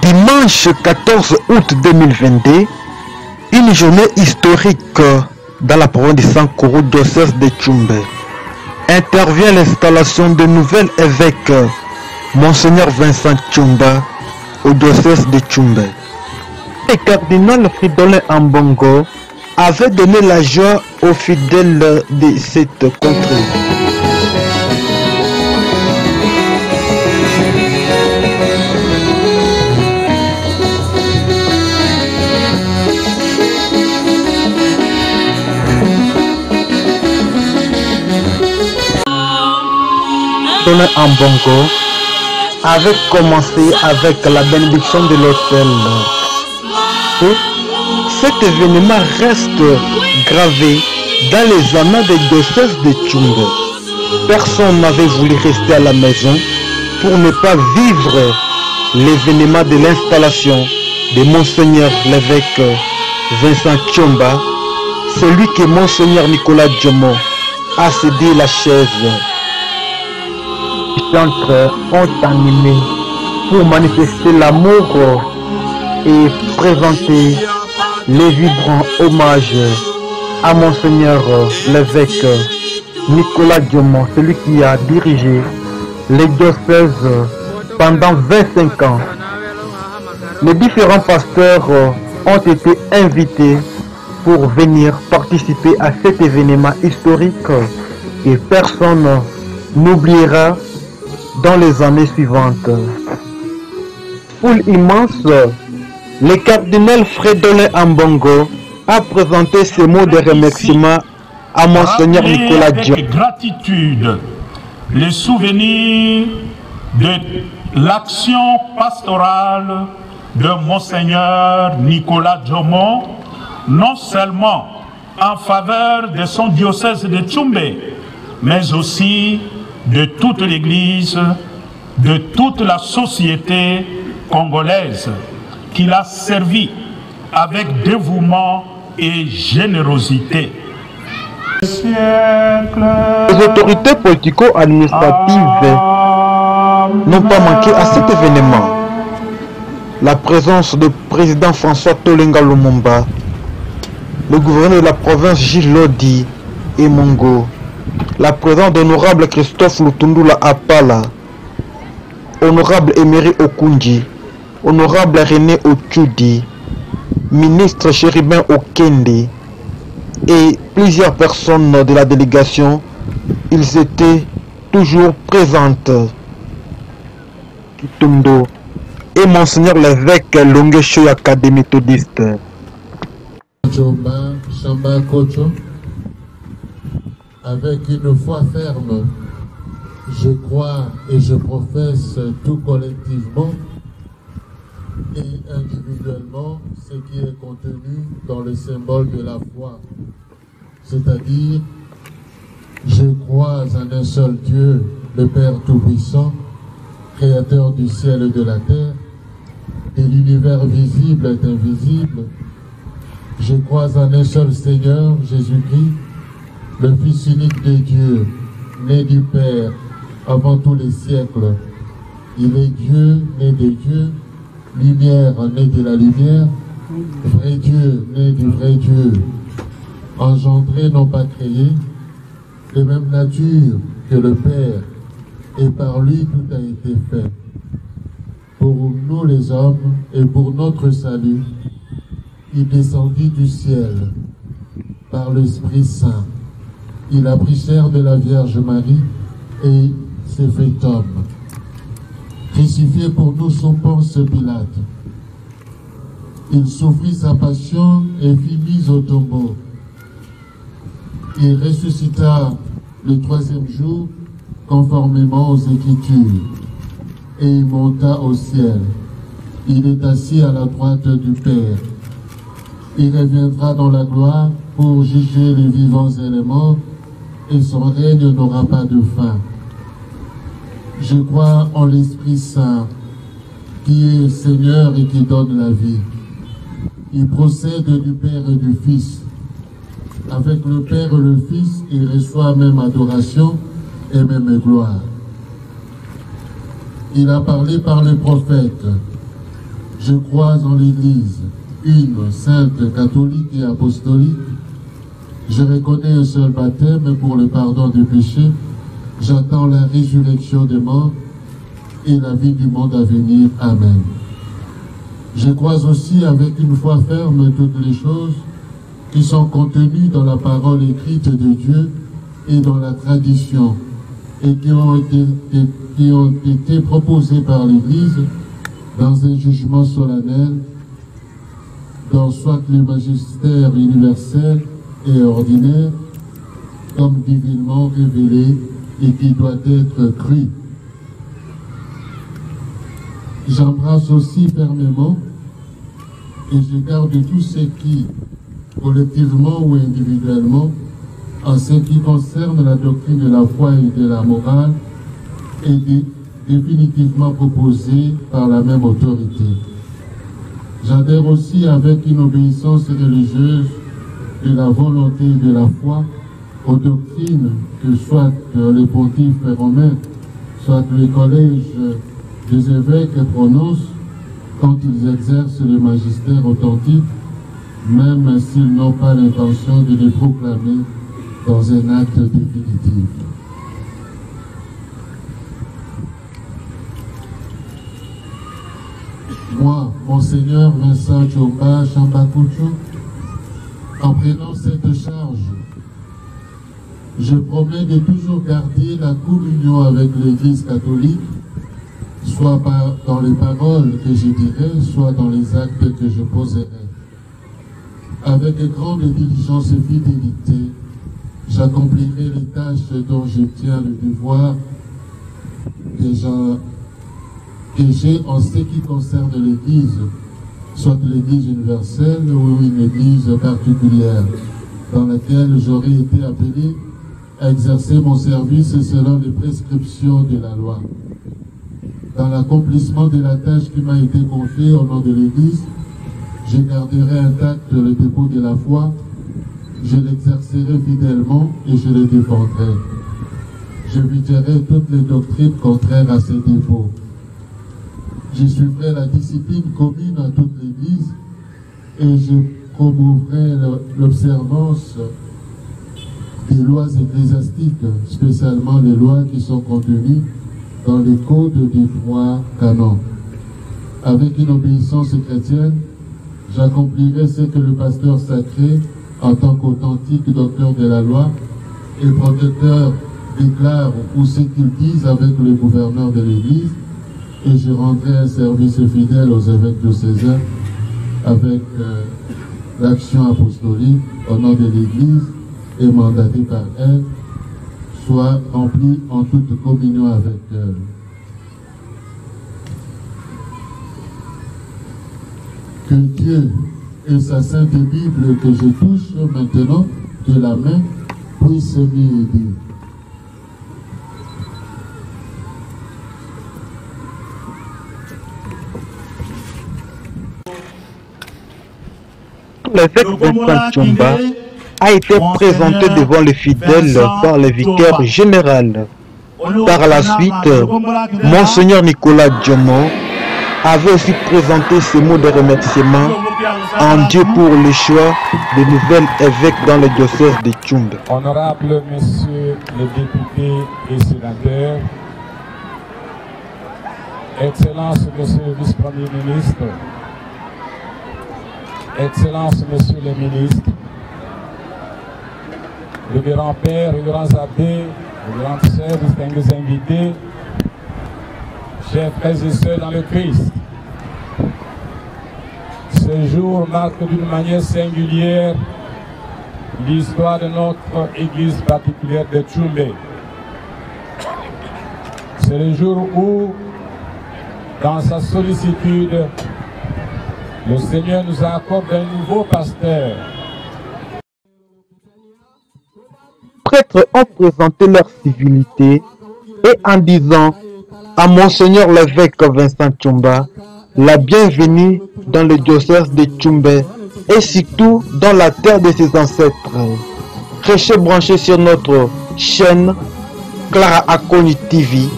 Dimanche 14 août 2022, une journée historique dans la province de Sankuru, diocèse de Tchumbe. Intervient l'installation de nouvel évêque, Monseigneur Vincent Tchumba, au diocèse de Tchumbe. Le cardinal Fridolin Ambongo avait donné la joie aux fidèles de cette contrée. Ambongo avait commencé avec la bénédiction de l'autel. Cet événement reste gravé dans les annales des diocèses de Tchumbe. Personne n'avait voulu rester à la maison pour ne pas vivre l'événement de l'installation de Monseigneur l'évêque Vincent Tchumba, celui que Monseigneur Nicolas Djomo a cédé la chaise. Les chantres ont animé pour manifester l'amour et présenter les vibrants hommages à Monseigneur l'évêque Nicolas Djomo, celui qui a dirigé les diocèses pendant 25 ans. Les différents pasteurs ont été invités pour venir participer à cet événement historique que personne n'oubliera dans les années suivantes. Foule immense, le cardinal Fridolin Ambongo a présenté ces mots de remerciement à Monseigneur Nicolas Djomo. Avec gratitude, les souvenirs de l'action pastorale de Monseigneur Nicolas Djomo, non seulement en faveur de son diocèse de Tchumbe, mais aussi de toute l'Église, de toute la société congolaise qu'il a servi avec dévouement et générosité. Les autorités politico-administratives n'ont pas manqué à cet événement. La présence du président François Tolenga Lumumba, le gouverneur de la province Gilles Lodi et Mongo, la présence d'honorable Christophe Lutundula Apala, honorable Emery Okunji, honorable René Ochudi, ministre Chéribin Okende et plusieurs personnes de la délégation, ils étaient toujours présentes. Kitundo et Monseigneur l'évêque Longesho Académie méthodiste. Avec une foi ferme, je crois et je professe tout collectivement et individuellement ce qui est contenu dans le symbole de la foi. C'est-à-dire, je crois en un seul Dieu, le Père Tout-Puissant, Créateur du ciel et de la terre, de l'univers visible et invisible. Je crois en un seul Seigneur, Jésus-Christ, le Fils unique de Dieu, né du Père avant tous les siècles. Il est Dieu, né de Dieu, lumière, né de la lumière, vrai Dieu, né du vrai Dieu, engendré, non pas créé, de même nature que le Père, et par lui tout a été fait. Pour nous les hommes et pour notre salut, il descendit du ciel par l'Esprit Saint. Il a pris chair de la Vierge Marie et s'est fait homme. Crucifié pour nous sous Ponce Pilate. Il souffrit sa passion et fut mis au tombeau. Il ressuscita le troisième jour conformément aux Écritures et il monta au ciel. Il est assis à la droite du Père. Il reviendra dans la gloire pour juger les vivants et les morts, et son règne n'aura pas de fin. Je crois en l'Esprit Saint, qui est Seigneur et qui donne la vie. Il procède du Père et du Fils. Avec le Père et le Fils, il reçoit même adoration et même gloire. Il a parlé par les prophètes. Je crois en l'Église, une, sainte, catholique et apostolique. Je reconnais un seul baptême pour le pardon des péchés. J'attends la résurrection des morts et la vie du monde à venir. Amen. Je crois aussi avec une foi ferme toutes les choses qui sont contenues dans la parole écrite de Dieu et dans la tradition et qui ont été proposées par l'Église dans un jugement solennel, dans soit le magistère universel et ordinaire, comme divinement révélé et qui doit être cru. J'embrasse aussi fermement et je garde tout ce qui, collectivement ou individuellement, en ce qui concerne la doctrine de la foi et de la morale, est définitivement proposé par la même autorité. J'adhère aussi avec une obéissance religieuse de la volonté et de la foi aux doctrines que soit les pontifes romains, soit les collèges des évêques prononcent quand ils exercent le magistère authentique, même s'ils n'ont pas l'intention de les proclamer dans un acte définitif. Moi, Monseigneur Vincent Tchomba Chambakuchu, en prenant cette charge, je promets de toujours garder la communion avec l'Église catholique, soit dans les paroles que je dirai, soit dans les actes que je poserai. Avec grande diligence et fidélité, j'accomplirai les tâches dont je tiens le devoir que j'ai en ce qui concerne l'Église, soit l'Église universelle ou une Église particulière, dans laquelle j'aurais été appelé à exercer mon service selon les prescriptions de la loi. Dans l'accomplissement de la tâche qui m'a été confiée au nom de l'Église, je garderai intact le dépôt de la foi, je l'exercerai fidèlement et je le défendrai. J'éviterai toutes les doctrines contraires à ces dépôts. Je suivrai la discipline commune à toute l'Église et je promouvrai l'observance des lois ecclésiastiques, spécialement les lois qui sont contenues dans les codes des 3 canons. Avec une obéissance chrétienne, j'accomplirai ce que le pasteur sacré, en tant qu'authentique docteur de la loi et protecteur, déclare ou ce qu'ils disent avec le gouverneur de l'Église, et je rendrai un service fidèle aux évêques diocésains avec l'action apostolique au nom de l'Église et mandaté par elle, soit rempli en toute communion avec elle. Que Dieu et sa Sainte Bible que je touche maintenant de la main puissent m'y aider. L'évêque Vincent Tchomba a été présenté devant les fidèles par le vicaire général. Par la suite, Monseigneur Nicolas Djomo avait aussi présenté ce mot de remerciement en Dieu pour le choix de nouvel évêque dans le diocèse de Tchumbe. Honorables messieurs les députés et sénateurs, Excellence monsieur le vice-premier ministre, Excellence messieurs les ministres, révérends pères, révérends abbés, révérends sœurs, distingués invités, chers frères et sœurs dans le Christ. Ce jour marque d'une manière singulière l'histoire de notre église particulière de Tchumbe. C'est le jour où, dans sa sollicitude, le Seigneur nous accorde un nouveau pasteur. Les prêtres ont présenté leur civilité et en disant à Monseigneur l'évêque Vincent Tchomba la bienvenue dans le diocèse de Tchumbe et surtout dans la terre de ses ancêtres. Restez branchés sur notre chaîne Clara Akoni TV.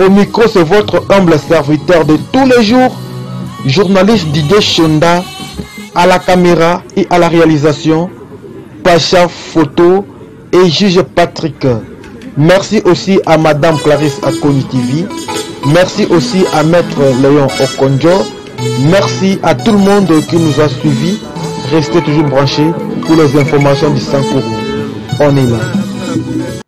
Au micro, c'est votre humble serviteur de tous les jours, journaliste Didier Chonda à la caméra et à la réalisation, Pacha Photo et juge Patrick. Merci aussi à Madame Clarisse Akoni TV. Merci aussi à Maître Léon Okonjo. Merci à tout le monde qui nous a suivis. Restez toujours branchés pour les informations du Sankourou. On est là.